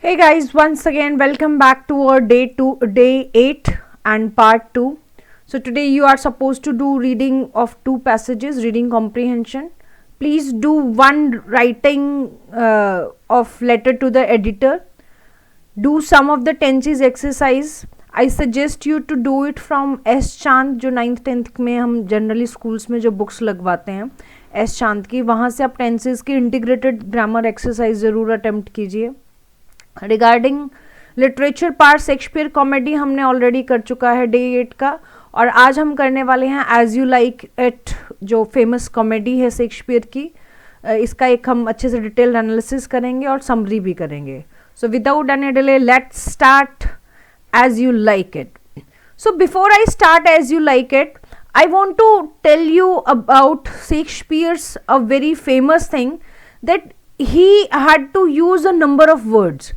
Hey guys, once again, welcome back to our day 8 and part 2. So today you are supposed to do reading of two passages, reading comprehension. Please do one writing of letter to the editor. Do some of the tenses exercise. I suggest you to do it from S चांद, जो 9th 10th में हम generally schools में जो books लगवाते हैं S चांद की, वहाँ से आप टेंसेस की इंटीग्रेटेड ग्रामर एक्सरसाइज ज़रूर अटेम्प्ट कीजिए. Regarding literature part, Shakespeare comedy हमने ऑलरेडी कर चुका है डे 8 का, और आज हम करने वाले हैं एज यू लाइक इट, जो फेमस कॉमेडी है शेक्सपियर की. इसका एक हम अच्छे से डिटेल एनालिसिस करेंगे और समरी भी करेंगे. So without any delay let's start as you like it. So before I start as you like it, I want to tell you about Shakespeare's a very famous thing, that he had to use a number of words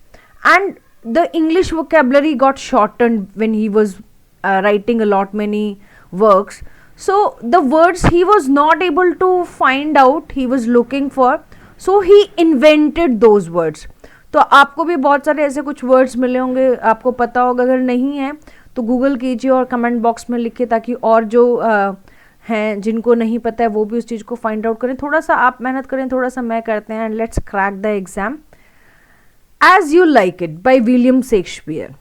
and the English vocabulary got shortened when he was writing a lot many works. So the words he was not able to find out, he was looking for, so he invented those words. तो आपको भी बहुत सारे ऐसे कुछ words मिले होंगे, आपको पता होगा. अगर नहीं है तो गूगल कीजिए और कमेंट बॉक्स में लिखिए, ताकि और जो हैं जिनको नहीं पता है वो भी उस चीज़ को फाइंड आउट करें. थोड़ा सा आप मेहनत करें, थोड़ा सा मैं करते हैं, and let's crack the exam. As you like it by William Shakespeare.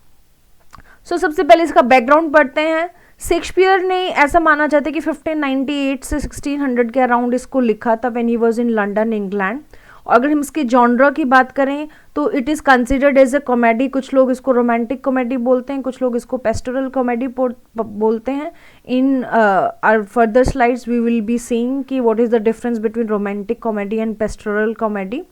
So सबसे पहले इसका बैकग्राउंड पढ़ते हैं. शेक्सपियर ने ऐसा माना जाता है कि 1598 से 1600 के अराउंड इसको लिखा था when he was in London, England. और अगर हम इसके जॉनरा की बात करें तो it is considered as a comedy. कुछ लोग इसको रोमांटिक कॉमेडी बोलते हैं, कुछ लोग इसको पेस्टोरल कॉमेडी बोलते हैं. In our further slides we will be seeing कि what is the difference between romantic comedy and pastoral comedy.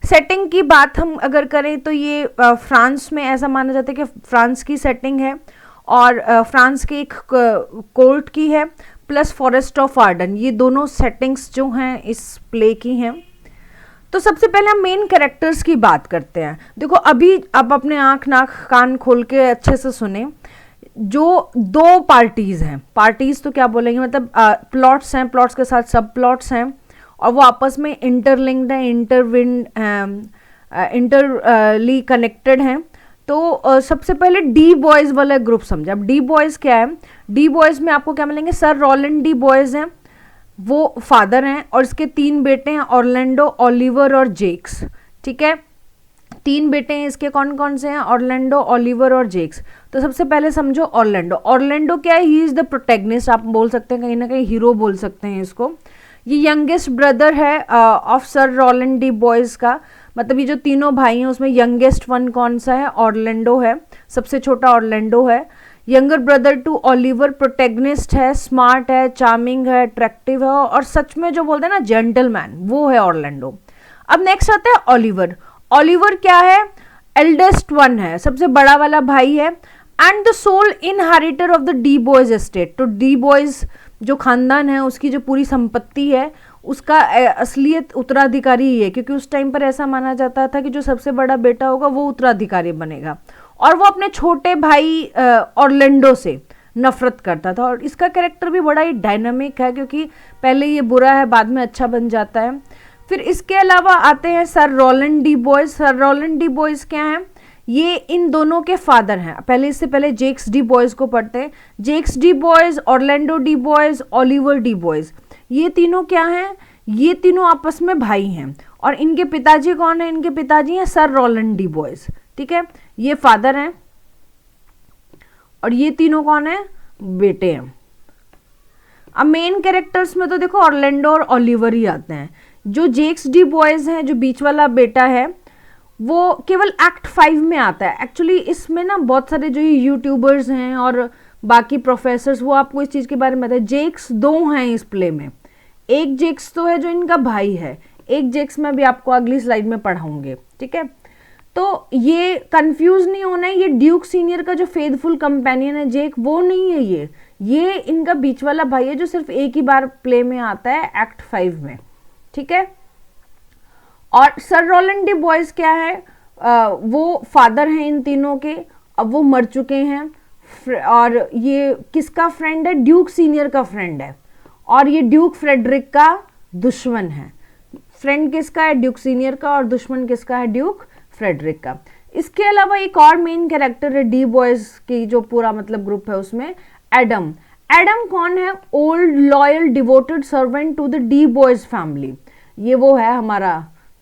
Setting की बात हम अगर करें तो ये फ्रांस में ऐसा माना जाता है कि फ्रांस की सेटिंग है, और फ्रांस की एक कोर्ट की है, प्लस फॉरेस्ट ऑफ आर्डन. ये दोनों सेटिंग्स जो हैं इस प्ले की हैं. तो सबसे पहले हम मेन कैरेक्टर्स की बात करते हैं. देखो अभी आप अपने आँख नाक कान खोल के अच्छे से सुने. जो दो पार्टीज़ हैं, पार्टीज़ तो क्या बोलेंगे, मतलब प्लॉट्स हैं, प्लॉट्स के साथ सब प्लॉट्स हैं, और वो आपस में इंटरलिंक्ड हैं, इंटरली कनेक्टेड हैं. तो सबसे पहले डी बॉयज़ वाला ग्रुप समझे. अब डी बॉयज़ क्या है? डी बॉयज़ में आपको क्या मिलेंगे? सर रोलैंड डी बॉयज़ हैं, वो फादर हैं, और इसके 3 बेटे हैं, ऑरलैंडो, ओलिवर और जेक्स. ठीक है, 3 बेटे हैं इसके. कौन कौन से हैं? ऑरलैंडो, ओलिवर और जेक्स. तो सबसे पहले समझो ऑरलैंडो. ऑरलैंडो क्या है? ही इज़ द प्रोटैगनिस्ट, आप बोल सकते हैं, कहीं ना कहीं हीरो बोल सकते हैं इसको. ये यंगेस्ट ब्रदर है of sir Rowland de Boys का. मतलब ये जो तीनों भाई हैं उसमें यंगेस्ट वन कौन सा है? ऑरलैंडो है, सबसे छोटा ऑरलैंडो है. Younger brother to Oliver protagonist है, स्मार्ट है, चार्मिंग है, अट्रैक्टिव है, और सच में जो बोलते हैं ना जेंटलमैन, वो है ऑरलैंडो. अब नेक्स्ट आता है ओलिवर. ओलिवर क्या है? एल्डेस्ट वन है, सबसे बड़ा वाला भाई है, and the sole inheritor of the de Boys estate. तो डी बॉयज जो खानदान है उसकी जो पूरी संपत्ति है उसका असलियत उत्तराधिकारी ही है, क्योंकि उस टाइम पर ऐसा माना जाता था कि जो सबसे बड़ा बेटा होगा वो उत्तराधिकारी बनेगा. और वो अपने छोटे भाई ऑरलैंडो से नफरत करता था. और इसका कैरेक्टर भी बड़ा ही डायनामिक है, क्योंकि पहले ये बुरा है, बाद में अच्छा बन जाता है. फिर इसके अलावा आते हैं sir Rowland de Boys. Sir Rowland de Boys क्या हैं? ये इन दोनों के फादर हैं. इससे पहले जेक्स डी बॉयज़ को पढ़ते हैं. Jaques de Boys, Orlando de Boys, Oliver de Boys, ये तीनों क्या हैं? ये तीनों आपस में भाई हैं. और इनके पिताजी कौन है? इनके पिताजी हैं सर रोलैंड डी बॉयज़. ठीक है, ये फादर हैं, और ये तीनों कौन है? बेटे हैं. अब मेन कैरेक्टर्स में तो देखो ऑरलैंडो और ओलिवर ही आते हैं. जो जेक्स डी बॉयज़ हैं, जो बीच वाला बेटा है, वो केवल एक्ट 5 में आता है. एक्चुअली इसमें ना बहुत सारे जो यूट्यूबर्स हैं और बाकी प्रोफेसर्स, वो आपको इस चीज़ के बारे में बताए. जेक्स 2 हैं इस प्ले में. एक जेक्स तो है जो इनका भाई है, एक जेक्स में भी आपको अगली स्लाइड में पढ़ाऊंगे. ठीक है, तो ये कंफ्यूज नहीं होना है. ये ड्यूक सीनियर का जो फेथफुल कंपेनियन है जेक, वो नहीं है. ये इनका बीच वाला भाई है, जो सिर्फ एक ही बार प्ले में आता है, एक्ट 5 में. ठीक है, और सर रोलैंड डी बॉयज़ क्या है? वो फादर हैं इन तीनों के. अब वो मर चुके हैं, और ये किसका फ्रेंड है? ड्यूक सीनियर का फ्रेंड है, और ये ड्यूक फ्रेडरिक का दुश्मन है. फ्रेंड किसका है? ड्यूक सीनियर का, और दुश्मन किसका है? ड्यूक फ्रेडरिक का. इसके अलावा एक और मेन कैरेक्टर है डी बॉयज की जो पूरा मतलब ग्रुप है उसमें, एडम। एडम कौन है? Old loyal devoted servant to the de Boys family. ये वो है हमारा,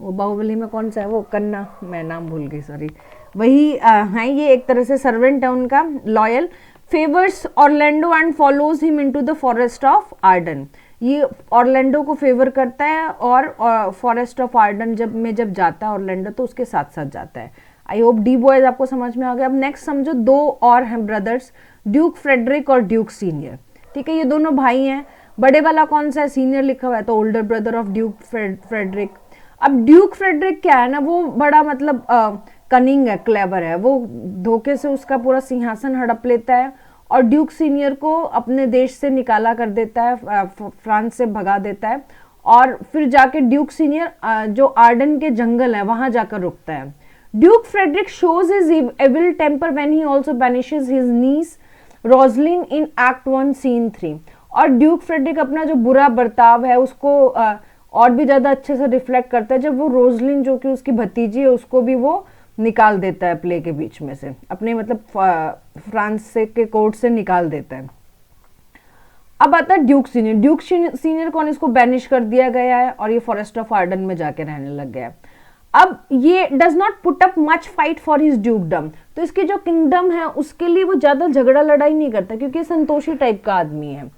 वो बाहुबली में कौन सा है वो, कन्ना, मैं नाम भूल गई सॉरी, वही है। ये एक तरह से सर्वेंट है उनका, loyal. Favours Orlando and follows him into the forest of Ardern. ये ऑर्लैंडो को फेवर करता है और फॉरेस्ट ऑफ आर्डन जब जाता है ऑर्लैंडो तो उसके साथ साथ जाता है। आई होप डी बॉयज आपको समझ में आ गया। अब नेक्स्ट समझो, दो और हैं ब्रदर्स, ड्यूक फ्रेडरिक और ड्यूक सीनियर। ठीक है, ये दोनों भाई हैं। बड़े वाला कौन सा है? सीनियर लिखा हुआ है तो older brother of Duke Frederick. अब ड्यूक फ्रेडरिक क्या है ना, वो बड़ा मतलब कनिंग है, क्लेवर है, वो धोखे से उसका पूरा सिंहासन हड़प लेता है और ड्यूक सीनियर को अपने देश से निकाला कर देता है, फ्रांस से भगा देता है। और फिर जाके ड्यूक सीनियर जो आर्डन के जंगल है वहां जाकर रुकता है। Duke Frederick shows his evil temper when he also banishes his niece Rosalind in Act 1 Scene 3। और ड्यूक फ्रेडरिक अपना जो बुरा बर्ताव है उसको और भी ज्यादा अच्छे से रिफ्लेक्ट करता है जब वो रोजलिन जो कि उसकी भतीजी है उसको भी वो निकाल देता है प्ले के बीच में से, अपने मतलब फ्रांस से के कोर्ट से निकाल देता है। अब आता है ड्यूक सीनियर। ड्यूक सीनियर कौन? इसको बैनिश कर दिया गया है और ये फॉरेस्ट ऑफ आर्डन में जाके रहने लग गया है। अब ये does not put up much fight for his ड्यूकडम, तो इसकी जो किंगडम है उसके लिए वो ज्यादा झगड़ा लड़ाई नहीं करता क्योंकि संतोषी टाइप का आदमी है।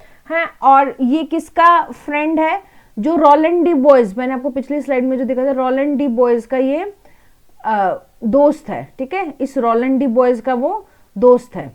और ये किसका फ्रेंड है? जो रोलैंड डी बॉयज, मैंने आपको पिछली स्लाइड में जो दिखा था, रोलैंड डी बॉयज का ये दोस्त है। ठीक है, इस रोलैंड डी बॉयज का वो दोस्त है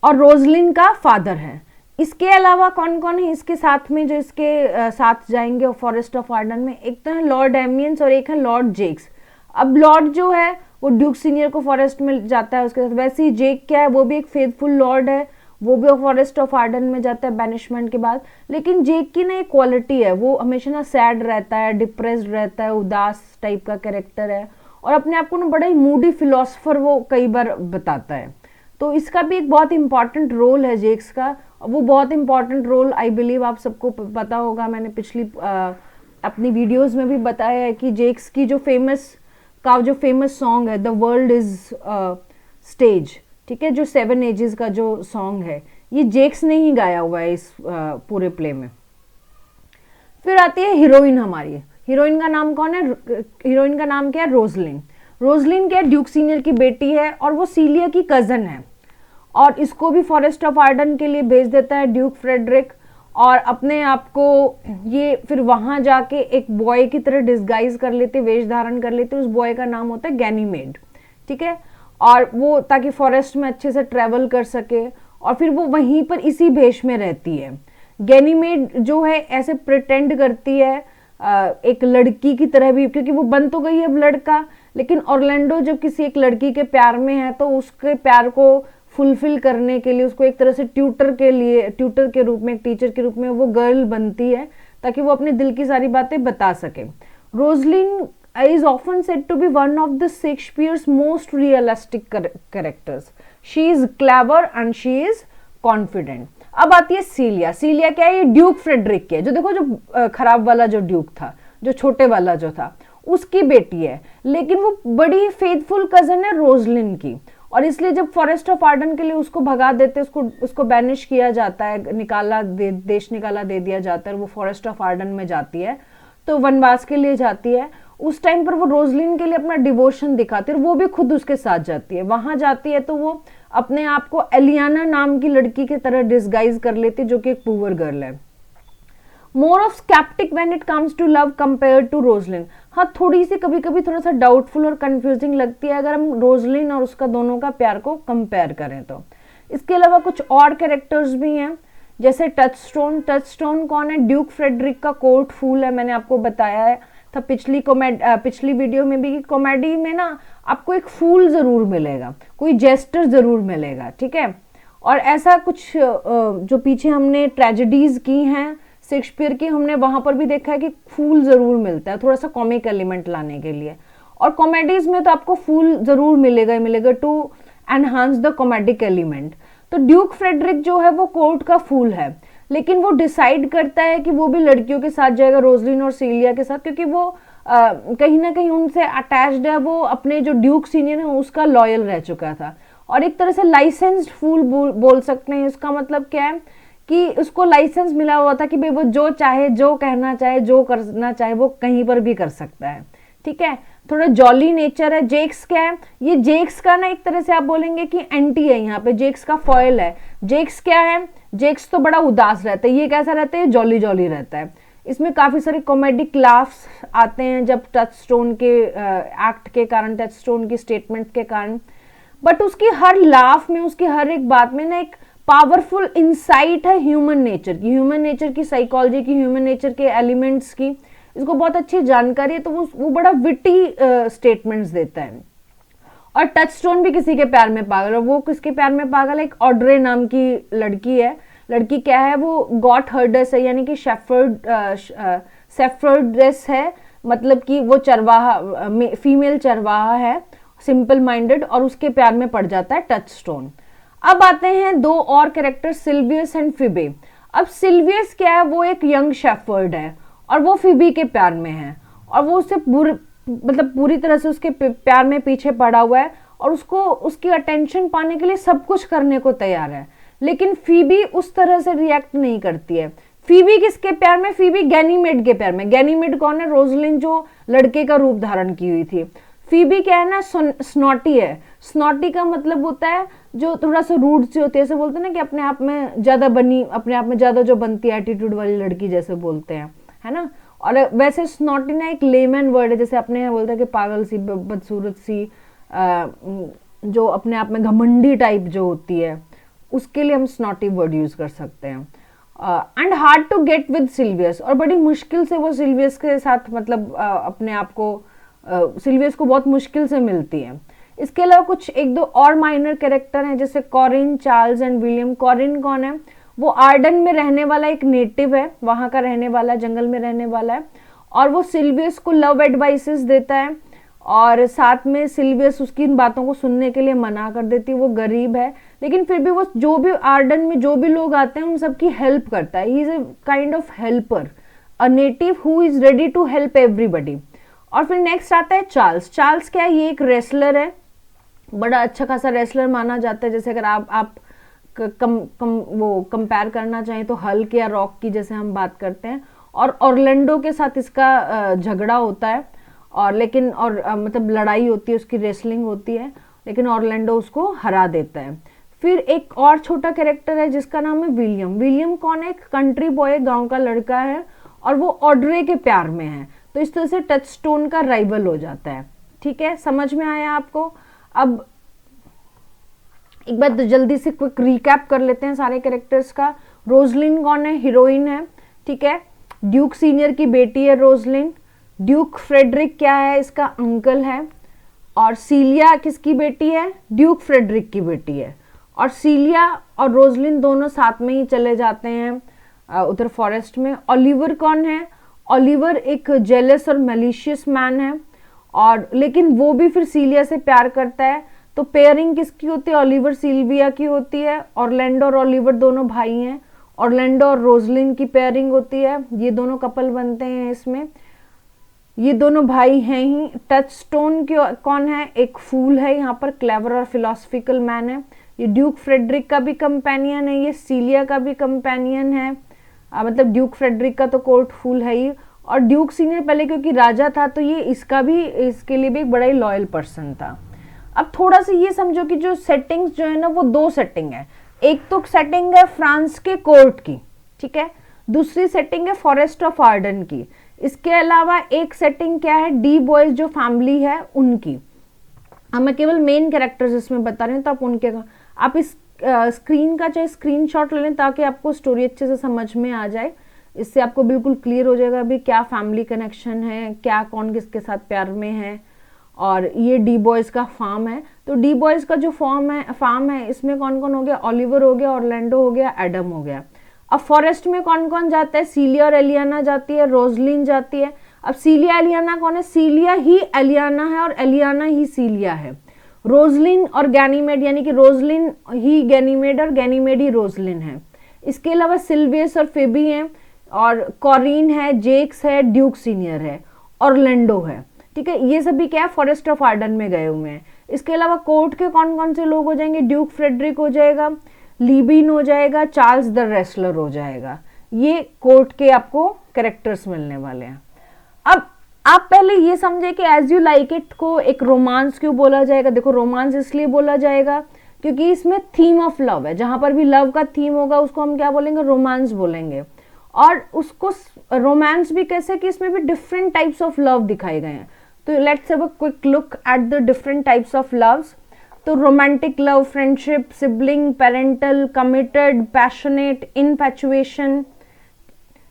और रोजलिन का फादर है। इसके अलावा कौन कौन है इसके साथ में जो इसके साथ जाएंगे फॉरेस्ट ऑफ आर्डन में? एक तो है लॉर्ड एमियंस और एक है लॉर्ड जेक्स। अब लॉर्ड जो है वो ड्यूक सीनियर को फॉरेस्ट में जाता है उसके साथ, वैसे ही जेक क्या है, वो भी एक फेथफुल लॉर्ड है, वो भी फॉरेस्ट ऑफ आर्डन में जाता है बैनिशमेंट के बाद। लेकिन जेक की ना एक क्वालिटी है, वो हमेशा ना सैड रहता है, डिप्रेस्ड रहता है, उदास टाइप का कैरेक्टर है और अपने आप को ना बड़ा ही मूडी फिलोसफर वो कई बार बताता है। तो इसका भी एक बहुत इंपॉर्टेंट रोल है जेक्स का। वो बहुत इंपॉर्टेंट रोल आई बिलीव आप सबको पता होगा, मैंने पिछली अपनी वीडियोस में भी बताया है कि जेक्स की जो फेमस सॉन्ग है द वर्ल्ड इज स्टेज, ठीक है, जो 7 एजेस का जो सॉन्ग है ये जेक्स ने ही गाया हुआ है इस पूरे प्ले में। फिर आती है हीरोइन हमारी। हीरोइन का नाम कौन है? हीरोइन का नाम क्या है? रोजलिन। रोजलिन क्या है? ड्यूक सीनियर की बेटी है और वो सीलिया की कजन है और इसको भी फॉरेस्ट ऑफ आर्डन के लिए भेज देता है ड्यूक फ्रेडरिक और अपने आप को ये फिर वहां जाके एक बॉय की तरह डिस्गाइज कर लेते, वेश धारण कर लेते। उस बॉय का नाम होता है गैनीमेड। ठीक है, और वो ताकि फॉरेस्ट में अच्छे से ट्रेवल कर सके और फिर वो वहीं पर इसी भेष में रहती है। गैनीमेड जो है ऐसे प्रिटेंड करती है एक लड़की की तरह भी, क्योंकि वो बन तो गई है अब लड़का, लेकिन ऑर्लैंडो जब किसी एक लड़की के प्यार में है तो उसके प्यार को फुलफिल करने के लिए उसको एक तरह से ट्यूटर के रूप में, एक टीचर के रूप में वो गर्ल बनती है ताकि वो अपने दिल की सारी बातें बता सके। Rosalind is often said to be one of the Shakespeare's most realistic characters. She is clever and she is confident. अब आती है सीलिया। सीलिया क्या है? ये ड्यूक फ्रेडरिक की है, जो देखो जो खराब वाला जो ड्यूक था, जो छोटे वाला जो था, उसकी बेटी है, लेकिन वो बड़ी फेथफुल कजन है रोजलिन की। और इसलिए जब फॉरेस्ट ऑफ आर्डन के लिए उसको भगा देते, उसको बैनिश किया जाता है, देश निकाला दे दिया जाता है, वो फॉरेस्ट ऑफ आर्डन में जाती है तो वनवास के लिए जाती है। उस टाइम पर वो रोजलिन के लिए अपना डिवोशन दिखाती है और वो भी खुद उसके साथ जाती है। वहां जाती है तो वो अपने आप को एलियाना नाम की लड़की की तरह डिस्गाइज कर लेती है जो कि एक पुअर गर्ल है। More of sceptic when it comes to love compare to Rosalind. हाँ, थोड़ी सी कभी कभी थोड़ा सा डाउटफुल और कंफ्यूजिंग लगती है अगर हम रोजलिन और उसका दोनों का प्यार को कंपेयर करें तो। इसके अलावा कुछ और कैरेक्टर्स भी हैं जैसे टचस्टोन। टचस्टोन कौन है? ड्यूक फ्रेडरिक का कोर्ट फूल है। मैंने आपको बताया है था पिछली वीडियो में भी कि कॉमेडी में ना आपको एक फूल जरूर मिलेगा, कोई जेस्टर जरूर मिलेगा। ठीक है, और ऐसा कुछ जो पीछे हमने ट्रेजेडीज की हैं शेक्सपियर की, हमने वहां पर भी देखा है कि फूल जरूर मिलता है थोड़ा सा कॉमिक एलिमेंट लाने के लिए। और कॉमेडीज में तो आपको फूल जरूर मिलेगा to enhance the comedic element. तो ड्यूक फ्रेडरिक जो है वो कोर्ट का फूल है, लेकिन वो डिसाइड करता है कि वो भी लड़कियों के साथ जाएगा, रोजलिन और सीलिया के साथ, क्योंकि वो कहीं ना कहीं उनसे अटैच्ड है, वो अपने जो ड्यूक सीनियर है उसका लॉयल रह चुका था, और एक तरह से लाइसेंस्ड फूल बोल सकते हैं। इसका मतलब क्या है कि उसको लाइसेंस मिला हुआ था कि भाई वो जो चाहे, जो कहना चाहे, जो करना चाहे वो कहीं पर भी कर सकता है, ठीक है। थोड़ा जॉली नेचर है। जेक्स क्या है, ये जेक्स का ना एक तरह से आप बोलेंगे कि एंटी है, यहाँ पे जेक्स का फॉयल है। जेक्स क्या है, जेक्स तो बड़ा उदास रहता है, ये कैसा रहता है, जॉली जॉली रहता है। इसमें काफी सारे कॉमेडिक लाफ्स आते हैं जब टचस्टोन के एक्ट के कारण, टचस्टोन की स्टेटमेंट के कारण, बट उसकी हर लाफ में, उसकी हर एक बात में ना एक पावरफुल इंसाइट है ह्यूमन नेचर की, ह्यूमन नेचर की साइकोलॉजी की, ह्यूमन नेचर के एलिमेंट्स की, इसको बहुत अच्छी जानकारी है। तो वो बड़ा विटी स्टेटमेंट्स देता है। और टचस्टोन भी किसी के प्यार में पागल है। वो किसके प्यार में पागल है, एक ऑड्रे नाम की लड़की है। लड़की क्या है, वो गॉट हर्डस है, यानी कि सेफर्डेस है, मतलब कि वो चरवाहा, फीमेल चरवाहा है, सिंपल माइंडेड, और उसके प्यार में पड़ जाता है टचस्टोन। अब आते हैं दो और कैरेक्टर, सिल्वियस एंड फिबे। अब सिल्वियस क्या है, वो एक यंग शेफर्ड है और वो फिबी के प्यार में है, और वो उससे पूरी तरह से उसके प्यार में पीछे पड़ा हुआ है, और उसको उसकी अटेंशन पाने के लिए सब कुछ करने को तैयार है। लेकिन फीबी उस तरह से रिएक्ट नहीं करती है। फीबी किसके प्यार में, फीबी गैनीमेड के प्यार में। गैनीमेड कौन है, रोजलिन जो लड़के का रूप धारण की हुई थी। फीबी क्या है ना, स्नॉटी है। स्नॉटी का मतलब होता है जो थोड़ा सा रूड से होती है, ऐसे बोलते हैं ना कि अपने आप में ज्यादा बनी, अपने आप में ज्यादा जो बनती है, एटीट्यूड वाली लड़की जैसे बोलते हैं, है ना। और वैसे स्नॉटी ना एक लेमन वर्ड है, जैसे अपने बोलते हैं कि पागल सी, बदसूरत सी, जो अपने आप में घमंडी टाइप जो होती है, उसके लिए हम स्नॉटी वर्ड यूज कर सकते हैं। And hard to get with Silvius, और बड़ी मुश्किल से वो सिल्वियस के साथ मतलब अपने आप को सिल्वियस को बहुत मुश्किल से मिलती है। इसके अलावा कुछ एक दो और माइनर कैरेक्टर हैं, जैसे कॉरिन, चार्ल्स एंड विलियम। कॉरिन कौन है, वो आर्डन में रहने वाला एक नेटिव है, वहां का रहने वाला, जंगल में रहने वाला है, और वो सिल्वियस को लव एडवाइसेस देता है, और साथ में सिल्वियस उसकी इन बातों को सुनने के लिए मना कर देती है। वो गरीब है लेकिन फिर भी वो जो भी आर्डन में जो भी लोग आते हैं उन सबकी हेल्प करता है। He is a kind of helper, a native who is ready to help everybody. और फिर नेक्स्ट आता है चार्ल्स। चार्ल्स क्या है, ये एक रेसलर है, बड़ा अच्छा खासा रेसलर माना जाता है। जैसे अगर आप वो कंपेयर करना चाहें तो हल्क या रॉक की जैसे हम बात करते हैं, और ऑरलैंडो के साथ इसका झगड़ा होता है, और लेकिन मतलब लड़ाई होती है, उसकी रेसलिंग होती है, लेकिन ऑरलैंडो उसको हरा देता है। फिर एक और छोटा कैरेक्टर है जिसका नाम है विलियम। विलियम कौन है, एक कंट्री बॉय, गांव का लड़का है, और वो ऑड्रे के प्यार में है। तो इस तरह से टचस्टोन का राइवल हो जाता है। ठीक है, समझ में आया आपको। अब एक बार जल्दी से क्विक रिकैप कर लेते हैं सारे कैरेक्टर्स का। रोजलिन कौन है, हीरोइन है, ठीक है, ड्यूक सीनियर की बेटी है रोजलिन। ड्यूक फ्रेडरिक क्या है, इसका अंकल है। और सीलिया किसकी बेटी है, ड्यूक फ्रेडरिक की बेटी है। और सीलिया और रोजलिन दोनों साथ में ही चले जाते हैं उधर फॉरेस्ट में। ओलिवर कौन है, ओलिवर एक जेलस और मैलिशियस मैन है, और लेकिन वो भी फिर सीलिया से प्यार करता है। तो पेयरिंग किसकी होती है, ओलिवर सिल्विया की होती है। ऑरलैंडो और ओलिवर दोनों भाई हैं, ऑरलैंडो और रोजलिन की पेयरिंग होती है, ये दोनों कपल बनते हैं इसमें, ये दोनों भाई हैं ही। टचस्टोन कौन है, एक फूल है यहाँ पर, क्लेवर और फिलोसफिकल मैन है। ये ड्यूक फ्रेडरिक का भी कंपेनियन है, ये सीलिया का भी कंपेनियन है, मतलब ड्यूक फ्रेडरिक का तो कोर्ट फूल है ही। और ड्यूक सीनियर पहले क्योंकि राजा था तो ये इसके लिए भी एक बड़ा ही लॉयल पर्सन था। अब थोड़ा सा ये समझो कि जो सेटिंग्स जो है ना वो दो सेटिंग है। एक तो सेटिंग है फ्रांस के कोर्ट की, ठीक है, दूसरी सेटिंग है फॉरेस्ट ऑफ आर्डन की। इसके अलावा एक सेटिंग क्या है, डी बॉयज जो फैमिली है उनकी। अब मैं केवल मेन कैरेक्टर्स इसमें बता रही हूँ, तो आप उनके आप इस स्क्रीन का चाहे स्क्रीनशॉट ले लें ताकि आपको स्टोरी अच्छे से समझ में आ जाए। इससे आपको बिल्कुल क्लियर हो जाएगा अभी क्या फैमिली कनेक्शन है, क्या कौन किसके साथ प्यार में है। और ये डी बॉयज का फार्म है, तो डी बॉयज का जो फार्म है इसमें कौन कौन हो गया, ओलिवर हो गया, ऑरलैंडो हो गया, एडम हो गया। अब फॉरेस्ट में कौन कौन जाता है, सीलिया और एलियाना जाती है, रोजलिन जाती है। अब सीलिया एलियाना कौन है, सीलिया ही एलियाना है और एलियाना ही सीलिया है। रोजलिन और गैनीमेड, यानी कि रोजलिन ही गैनीमेड और गैनीमेड ही रोजलिन है। इसके अलावा सिल्वियस और फेबी हैं, और कॉरिन है, जेक्स है, ड्यूक सीनियर है। ऑरलैंडो है, ठीक है। ये सभी क्या है, फॉरेस्ट ऑफ आर्डन में गए हुए हैं। इसके अलावा कोर्ट के कौन कौन से लोग हो जाएंगे, ड्यूक फ्रेडरिक हो जाएगा, लीबिन हो जाएगा, चार्ल्स द रेसलर हो जाएगा। ये कोर्ट के आपको कैरेक्टर्स मिलने वाले हैं। अब आप पहले ये समझे कि एज यू लाइक इट को एक रोमांस क्यों बोला जाएगा। देखो रोमांस इसलिए बोला जाएगा क्योंकि इसमें थीम ऑफ लव है, जहां पर भी लव का थीम होगा उसको हम क्या बोलेंगे, रोमांस बोलेंगे। और उसको रोमांस भी कैसे कि इसमें भी डिफरेंट टाइप्स ऑफ लव दिखाए गए हैं। तो let's have a quick look at the different types of loves. तो romantic love, friendship, sibling, parental, committed, passionate, infatuation,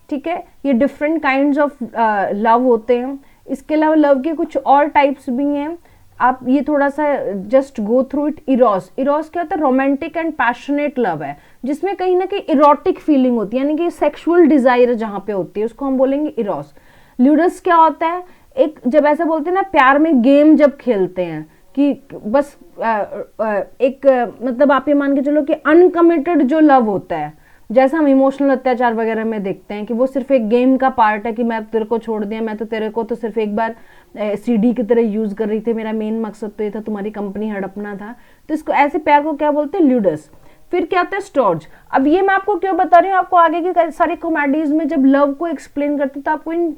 ठीक है। ये डिफरेंट काइंड्स ऑफ लव होते हैं। इसके अलावा लव के कुछ और टाइप्स भी हैं, आप ये थोड़ा सा just go through it. Eros, Eros क्या होता है, रोमांटिक एंड पैशनेट लव है, जिसमें कहीं ना कहीं इरोटिक फीलिंग होती है, यानी कि सेक्सुअल डिजायर जहां पे होती है उसको हम बोलेंगे इरोस। ल्यूडस क्या होता है, एक जब ऐसा बोलते हैं ना प्यार में गेम जब खेलते हैं कि बस एक मतलब आप ये मान के चलो कि अनकमिटेड जो लव होता है, जैसा हम इमोशनल अत्याचार वगैरह में देखते हैं कि वो सिर्फ एक गेम का पार्ट है कि मैं तेरे को छोड़ दिया, मैं तो तेरे को तो सिर्फ एक बार सीडी की तरह यूज कर रही थी, मेरा मेन मकसद तो ये था तुम्हारी कंपनी हड़पना था। तो इसको ऐसे प्यार को क्या बोलते हैं, ल्यूडस। फिर क्या होता है, स्टोर्ज। अब ये मैं आपको क्यों बता रही हूँ, आपको आगे की सारी कॉमेडीज में जब लव को एक्सप्लेन करती तो आपको इन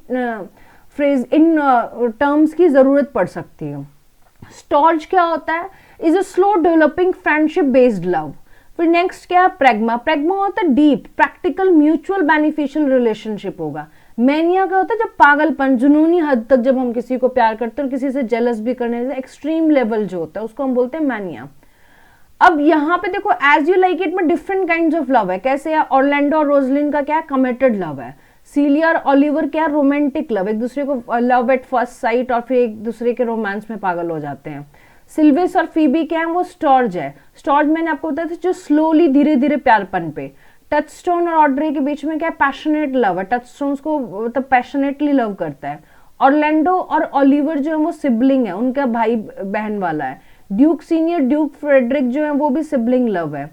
फ्रेज इन टर्म्स की जरूरत पड़ सकती है। स्टोर्ज क्या होता है, is a slow developing friendship based love. फिर नेक्स्ट क्या है, प्रेग्मा। प्रेग्मा होता है deep practical mutual beneficial relationship होगा। मैनिया क्या होता है, जब पागलपन, जुनूनी हद तक जब हम किसी को प्यार करते हैं और किसी से जेलस भी करने से एक्सट्रीम लेवल जो होता है उसको हम बोलते हैं मैनिया। अब यहाँ पे देखो एज यू लाइक इट में डिफरेंट काइंड्स ऑफ लव है। कैसे है, ऑरलैंडो और रोजलिन का क्या कमिटेड लव है। सीलिया और ओलिवर क्या रोमांटिक लव, एक दूसरे को लव एट फर्स्ट साइट और फिर एक दूसरे के रोमांस में पागल हो जाते हैं। सिल्विस और फीबी क्या है, वो स्टॉर्ज है। स्टॉर्ज मैंने आपको बताया था जो स्लोली धीरे धीरे प्यारपन पे। टचस्टोन और ऑड्रे के बीच में क्या पैशनेट लव है, टचस्टोन को मतलब पैशनेटली लव करता है। ऑरलैंडो और ओलिवर जो है वो सिबलिंग है, उनका भाई बहन वाला है। ड्यूक सीनियर, ड्यूक फ्रेडरिक जो है वो भी सिबलिंग लव है।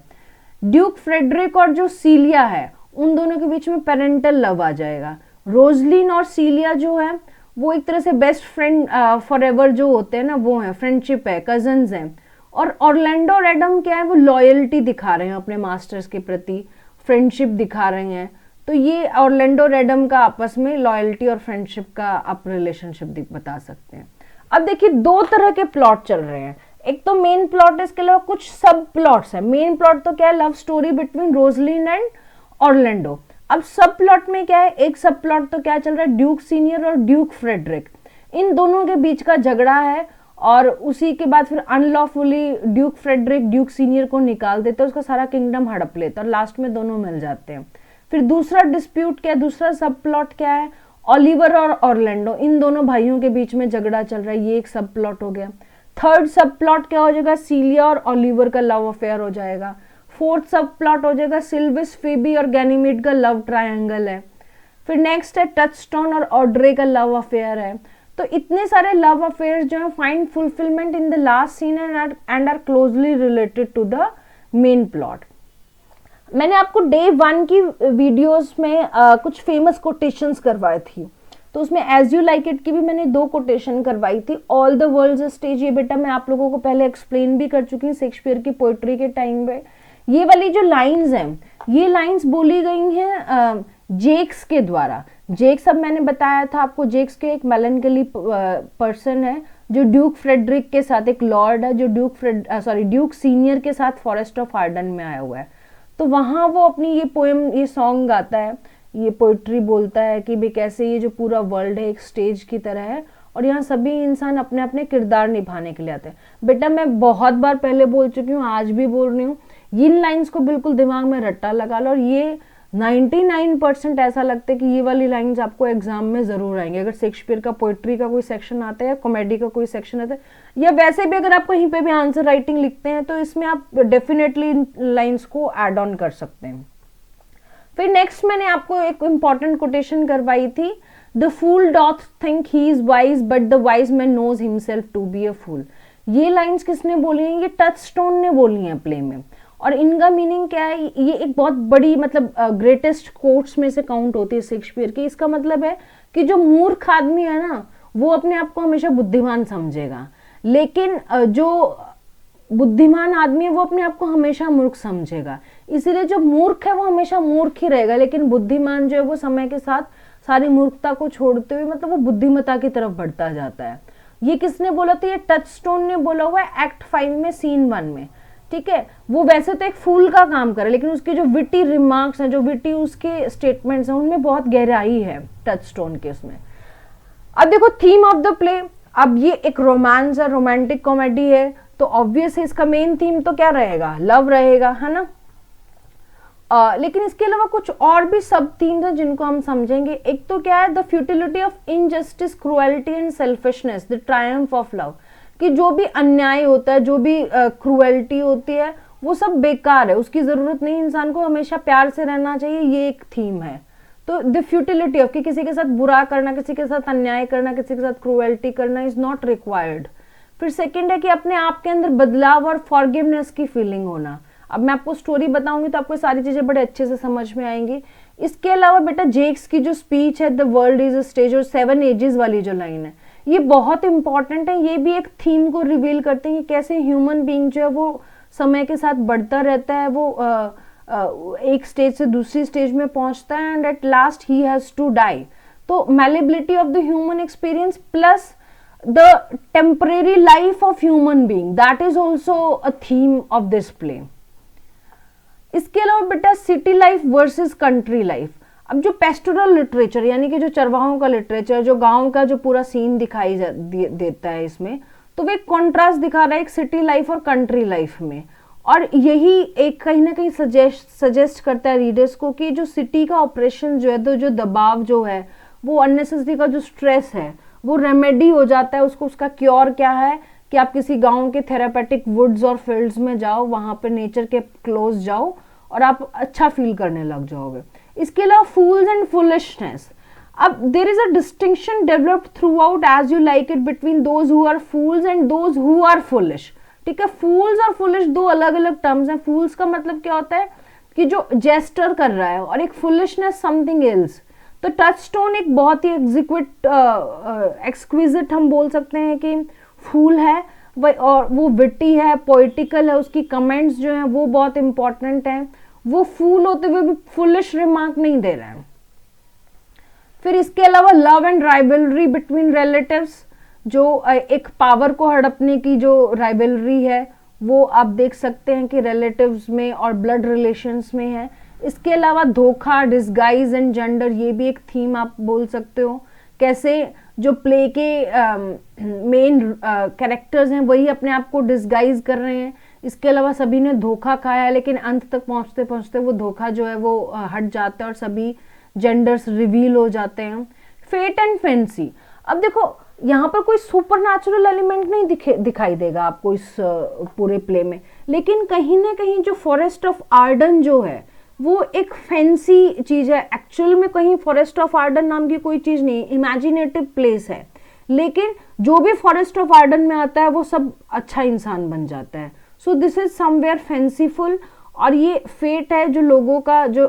ड्यूक फ्रेडरिक और जो सीलिया है उन दोनों के बीच में पेरेंटल लव आ जाएगा। रोजलिन और सीलिया जो है वो एक तरह से बेस्ट फ्रेंड फॉर एवर जो होते हैं ना, वो है, फ्रेंडशिप है, कजन्स हैं। और ऑरलैंडो और एडम क्या है, वो लॉयल्टी दिखा रहे हैं अपने मास्टर्स के प्रति, फ्रेंडशिप दिखा रहे हैं। तो ये ऑरलैंडो और एडम का आपस में लॉयल्टी और फ्रेंडशिप का आप रिलेशनशिप बता सकते हैं। अब देखिए दो तरह के प्लॉट चल रहे हैं, एक तो मेन प्लॉट है, इसके अलावा कुछ सब प्लॉट्स है। मेन प्लॉट तो क्या है, love story between Rosalind and Orlando. अब सब प्लॉट में क्या है, एक सब प्लॉट तो क्या चल रहा है, ड्यूक सीनियर और ड्यूक फ्रेडरिक, इन दोनों के बीच का झगड़ा है। और उसी के बाद फिर unlawfully Duke Frederick Duke senior को निकाल देते हैं, उसका सारा किंगडम हड़प लेता है और लास्ट में दोनों मिल जाते हैं। फिर दूसरा डिस्प्यूट क्या है, दूसरा सब प्लॉट क्या है, ओलिवर और ऑरलैंडो, इन दोनों भाइयों के बीच में झगड़ा चल रहा है, ये एक सब प्लॉट हो गया। थर्ड सब प्लॉट क्या हो जाएगा, सीलिया और ओलिवर का लव अफेयर हो जाएगा। फोर्थ सब प्लॉट हो जाएगा सिल्विस, फीबी और गैनीमीड का लव ट्रायंगल है। फिर नेक्स्ट है टचस्टोन और ऑड्रे का लव अफेयर है। तो इतने सारे लव अफेयर्स जो है find fulfilment in the last scene and are closely related to the main plot. मैंने आपको डे 1 की वीडियोस में कुछ फेमस कोटेशंस करवाई थी, तो उसमें एज यू लाइक इट की भी मैंने 2 कोटेशन करवाई थी। All the world's a stage, ये बेटा मैं आप लोगों को पहले एक्सप्लेन भी कर चुकी हूँ शेक्सपियर की पोइट्री के टाइम पे। ये वाली जो लाइंस हैं, ये लाइंस बोली गई हैं जेक्स के द्वारा। जेक्स, अब मैंने बताया था आपको, जेक्स के एक मेलनकली पर्सन है जो ड्यूक फ्रेडरिक के साथ, एक लॉर्ड है जो ड्यूक सीनियर के साथ फॉरेस्ट ऑफ आर्डन में आया हुआ है। तो वहाँ वो अपनी ये पोएम, ये सॉन्ग गाता है, ये पोइट्री बोलता है कि भाई कैसे ये जो पूरा वर्ल्ड है एक स्टेज की तरह है और यहाँ सभी इंसान अपने अपने किरदार निभाने के लिए आते हैं। बेटा मैं बहुत बार पहले बोल चुकी हूँ, आज भी बोल रही हूँ, इन लाइंस को बिल्कुल दिमाग में रट्टा लगा लो। और ये 99% ऐसा लगता है कि ये वाली लाइंस आपको एग्जाम में जरूर आएंगे। अगर शेक्सपियर का पोइट्री का कोई सेक्शन आता है या कॉमेडी का कोई सेक्शन आता है, या वैसे भी अगर आप कहीं पे भी आंसर राइटिंग लिखते हैं तो इसमें आप डेफिनेटली इन लाइंस को ऐड ऑन कर सकते हैं। फिर नेक्स्ट मैंने आपको एक इंपॉर्टेंट कोटेशन करवाई थी, the fool doth think he is wise but the wise man knows himself to be a fool. ये लाइंस किसने बोली हैं, ये टचस्टोन ने बोली हैं प्ले में। और इनका मीनिंग क्या है, ये एक बहुत बड़ी मतलब ग्रेटेस्ट कोट्स में से काउंट होती है शेक्सपियर की। इसका मतलब है कि जो मूर्ख आदमी है ना वो अपने आप को हमेशा बुद्धिमान समझेगा, लेकिन जो बुद्धिमान आदमी है वो अपने आप को हमेशा मूर्ख समझेगा। इसीलिए जो मूर्ख है वो हमेशा मूर्ख ही रहेगा, लेकिन बुद्धिमान जो है वो समय के साथ सारी मूर्खता को छोड़ते हुए मतलब वो बुद्धिमता की तरफ बढ़ता जाता है। ये किसने बोला था? ये टचस्टोन ने बोला हुआ है एक्ट 5 में सीन 1 में, ठीक है। वो वैसे तो एक फूल का काम करे, लेकिन उसके जो विटी रिमार्क्स हैं, जो विटी उसके स्टेटमेंट्स हैं, उनमें बहुत गहराई है टचस्टोन के उसमें। अब देखो थीम ऑफ द प्ले, अब ये एक रोमांस है, रोमांटिक कॉमेडी है, तो ऑब्वियस है इसका मेन थीम तो क्या रहेगा? लव रहेगा, है ना। लेकिन इसके अलावा कुछ और भी सब थीम्स हैं जिनको हम समझेंगे। एक तो क्या है? The futility of injustice, cruelty and selfishness, the Triumph of love, कि जो भी अन्याय होता है, जो भी क्रुएलिटी होती है, वो सब बेकार है, उसकी जरूरत नहीं, इंसान को हमेशा प्यार से रहना चाहिए, ये एक थीम है। तो द फ्यूटिलिटी ऑफ, कि किसी के साथ बुरा करना, किसी के साथ अन्याय करना, किसी के साथ क्रुएलिटी करना इज नॉट रिक्वायर्ड। फिर सेकंड है कि अपने आप के अंदर बदलाव और फॉरगिवनेस की फीलिंग होना। अब मैं आपको स्टोरी बताऊंगी तो आपको सारी चीजें बड़े अच्छे से समझ में आएंगी। इसके अलावा बेटा जेक्स की जो स्पीच है, the world is a stage, और 7 एजेस वाली जो लाइन है, ये बहुत इंपॉर्टेंट है। ये भी एक थीम को रिवील करते हैं कि कैसे ह्यूमन बीइंग जो है वो समय के साथ बढ़ता रहता है, वो एक स्टेज से दूसरी स्टेज में पहुंचता है, and at last he has to die. तो malleability of the human experience plus the temporary life of human being, that is also a theme of this play. इसके अलावा बेटा city life versus country life. अब जो pastoral literature, यानी कि जो चरवाहों का लिटरेचर, जो गांव का जो पूरा सीन दिखाई देता है इसमें, तो वो एक कॉन्ट्रास्ट दिखा रहा है एक सिटी लाइफ और कंट्री लाइफ में। और यही एक कहीं ना कहीं सजेस्ट करता है रीडर्स को कि जो सिटी का ऑपरेशन जो है, तो जो दबाव जो है, वो अननेसेसरी का जो स्ट्रेस है वो रेमेडी हो जाता है। उसको उसका क्योर क्या है कि आप किसी गांव के थेरापेटिक वुड्स और फील्ड्स में जाओ, वहां पे नेचर के क्लोज जाओ और आप अच्छा फील करने लग जाओगे। इसके अलावा फूल्स एंड फुलिशनेस। अब there is a distinction developed throughout As you like It between those who are fools and those who are foolish, ठीक है। फूल्स और फुलिश दो अलग अलग टर्म्स हैं। फूल्स का मतलब क्या होता है कि जो जेस्टर कर रहा है, और एक फुलिशनेस समथिंग एल्स। तो टचस्टोन एक बहुत ही एक्सक्विजिट हम बोल सकते हैं कि फूल है, और वो विटी है, पोइटिकल है, उसकी कमेंट्स जो हैं वो बहुत इंपॉर्टेंट हैं। वो फूल होते हुए भी फुलिश रिमार्क नहीं दे रहे हैं। फिर इसके अलावा love and rivalry between relatives, जो एक पावर को हड़पने की जो राइवलरी है वो आप देख सकते हैं कि रिलेटिव्स में और ब्लड रिलेशंस में है। इसके अलावा धोखा, डिस्गाइज एंड जेंडर, ये भी एक थीम आप बोल सकते हो। कैसे जो प्ले के मेन कैरेक्टर्स हैं वही अपने आप को डिस्गाइज कर रहे हैं। इसके अलावा सभी ने धोखा खाया है, लेकिन अंत तक पहुंचते पहुंचते वो धोखा जो है वो हट जाता है और सभी जेंडर्स रिवील हो जाते हैं। Fate and fancy. अब देखो यहाँ पर कोई सुपरनैचुरल एलिमेंट नहीं दिखाई देगा आपको इस पूरे प्ले में, लेकिन कहीं ना कहीं जो फॉरेस्ट ऑफ आर्डन जो है वो एक फैंसी चीज है। एक्चुअल में कहीं फॉरेस्ट ऑफ आर्डन नाम की कोई चीज नहीं, इमेजिनेटिव प्लेस है, लेकिन जो भी फॉरेस्ट ऑफ आर्डन में आता है वो सब अच्छा इंसान बन जाता है। So this is somewhere fanciful. और ये फेट है जो लोगों का जो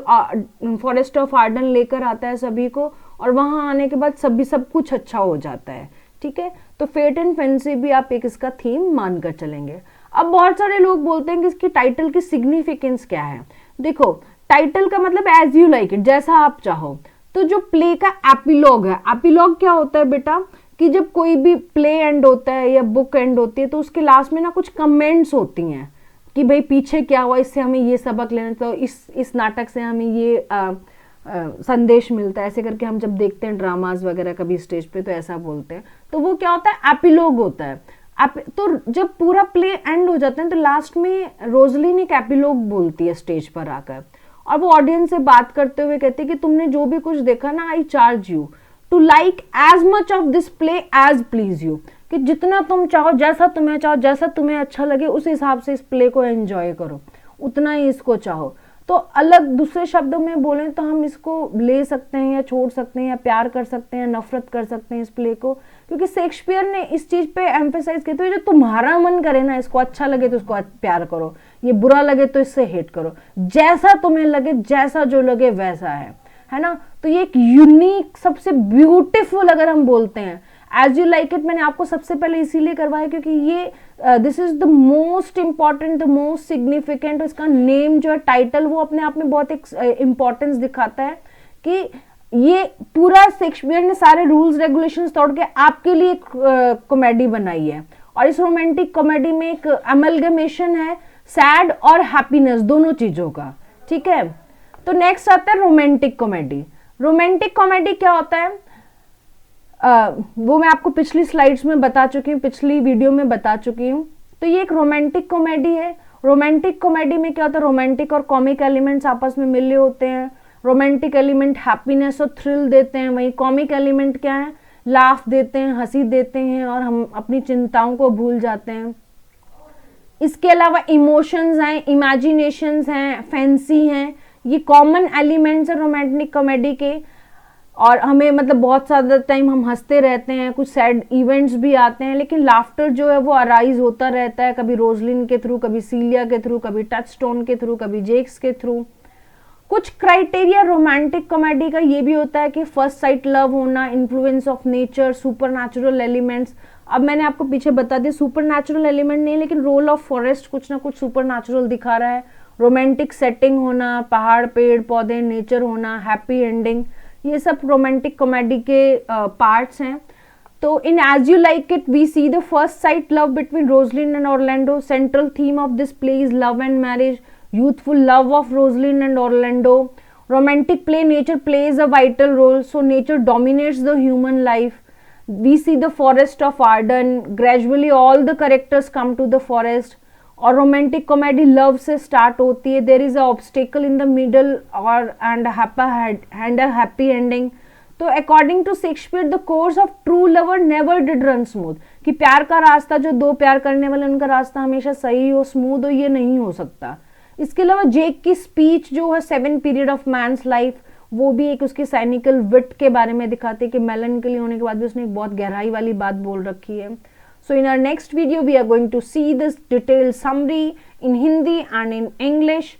फॉरेस्ट ऑफ आर्डन लेकर आता है सभी को, और वहां आने के बाद सभी सब कुछ अच्छा हो जाता है, ठीक है। तो फेट एंड फैंसी भी आप एक इसका थीम मानकर चलेंगे। अब बहुत सारे लोग बोलते हैं कि इसकी टाइटल की सिग्निफिकेंस क्या है। देखो टाइटल का मतलब एज यू लाइक इट, जैसा आप चाहो। तो जो प्ले का एपिलॉग है, एपिलॉग क्या होता है बेटा कि जब कोई भी प्ले एंड होता है या बुक एंड होती है तो उसके लास्ट में ना कुछ कमेंट्स होती हैं कि भाई पीछे क्या हुआ, इससे हमें ये सबक लेना, तो इस नाटक से हमें ये संदेश मिलता है। ऐसे करके हम जब देखते हैं ड्रामाज वगैरह कभी स्टेज पे तो ऐसा बोलते हैं। तो वो क्या होता है? एपिलॉग होता है। तो जब पूरा प्ले एंड हो जाता है तो लास्ट में रोजलिन एक एपिलॉग बोलती है स्टेज पर आकर, और वो ऑडियंस से बात करते हुए कहती है कि तुमने जो भी कुछ देखा ना, I charge you to like as much of this play as please you, कि जितना तुम चाहो, जैसा तुम्हें चाहो, जैसा तुम्हें अच्छा लगे उस हिसाब से इस प्ले को एंजॉय करो, उतना ही इसको चाहो। तो अलग दूसरे शब्दों में बोलें तो हम इसको ले सकते हैं या छोड़ सकते हैं, या प्यार कर सकते हैं, नफरत कर सकते हैं इस प्ले को, क्योंकि शेक्सपियर ने इस चीज पे एम्फेसाइज किया। तो जो तुम्हारा मन करे ना, इसको अच्छा लगे तो इसको प्यार करो, ये बुरा लगे तो इससे हेट करो, जैसा तुम्हें लगे, जैसा जो लगे वैसा है ना। तो ये एक यूनिक, सबसे ब्यूटीफुल अगर हम बोलते हैं एज यू लाइक इट मैंने आपको सबसे पहले इसीलिए करवाया क्योंकि ये this is the most important, the most significant, इसका नेम जो है, टाइटल, वो अपने आप में बहुत एक इम्पॉर्टेंस दिखाता है कि ये पूरा शेक्सपियर ने सारे रूल्स रेगुलेशंस तोड़ के आपके लिए कॉमेडी बनाई है। और इस रोमांटिक कॉमेडी में एक अमलगमेशन है सैड और हैप्पीनेस दोनों चीजों का, ठीक है। तो नेक्स्ट आता है रोमांटिक कॉमेडी। रोमांटिक कॉमेडी क्या होता है, वो मैं आपको पिछली स्लाइड्स में बता चुकी हूँ, पिछली वीडियो में बता चुकी हूँ। तो ये एक रोमांटिक कॉमेडी है। रोमांटिक कॉमेडी में क्या होता है, रोमांटिक और कॉमिक एलिमेंट्स आपस में मिले होते हैं। रोमांटिक एलिमेंट हैप्पीनेस और थ्रिल देते हैं, वहीं कॉमिक एलिमेंट क्या है, लाफ देते हैं, हंसी देते हैं और हम अपनी चिंताओं को भूल जाते हैं। इसके अलावा इमोशंस हैं, इमेजिनेशंस हैं, फैंसी हैं, ये कॉमन एलिमेंट्स हैं रोमांटिक कॉमेडी के। और हमें मतलब बहुत ज़्यादा टाइम हम हंसते रहते हैं, कुछ सैड इवेंट्स भी आते हैं, लेकिन लाफ्टर जो है वो अराइज होता रहता है, कभी रोजलिन के थ्रू, कभी सीलिया के थ्रू, कभी टचस्टोन के थ्रू, कभी जेक्स के थ्रू। कुछ क्राइटेरिया रोमांटिक कॉमेडी का ये भी होता है कि फर्स्ट साइट लव होना, influence of nature, super natural elements. अब मैंने आपको पीछे बता दिया सुपर नेचुरल एलिमेंट नहीं, लेकिन रोल ऑफ फॉरेस्ट कुछ ना कुछ सुपर नेचुरल दिखा रहा है। रोमांटिक सेटिंग होना, पहाड़, पेड़ पौधे, नेचर होना, हैप्पी एंडिंग, ये सब रोमांटिक कॉमेडी के पार्ट्स हैं। तो in as you like it we see the first sight love between Rosalind and Orlando. Central theme of this play is love and marriage, youthful love of Rosalind and Orlando. Romantic play, nature plays a vital role, so nature dominates the human life. We see the forest of Arden, gradually all the characters come to the forest. और romantic comedy love से start होती है, there is a obstacle in the middle or and a happy ending. तो according to Shakespeare the course of true lover never did run smooth, कि प्यार का रास्ता, जो दो प्यार करने वाले उनका रास्ता हमेशा सही हो, स्मूथ हो, ये नहीं हो सकता। इसके अलावा जेक की स्पीच जो है 7 पीरियड ऑफ मैंस लाइफ, वो भी एक उसकी साइनिकल विट के बारे में दिखाते हैं कि मेलनकली होने के बाद भी उसने एक बहुत गहराई वाली बात बोल रखी है। So in our next video we are going to see this detail summary in Hindi and in English.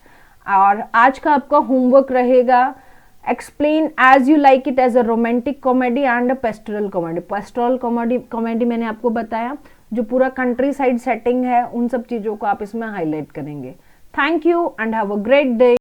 और आज का आपका होमवर्क रहेगा explain as you like it as a romantic comedy and a pastoral comedy. Pastoral comedy मैंने आपको बताया, जो पूरा कंट्री साइड सेटिंग है, उन सब चीज़ों को आप इसमें हाईलाइट करेंगे। Thank you and have a great day.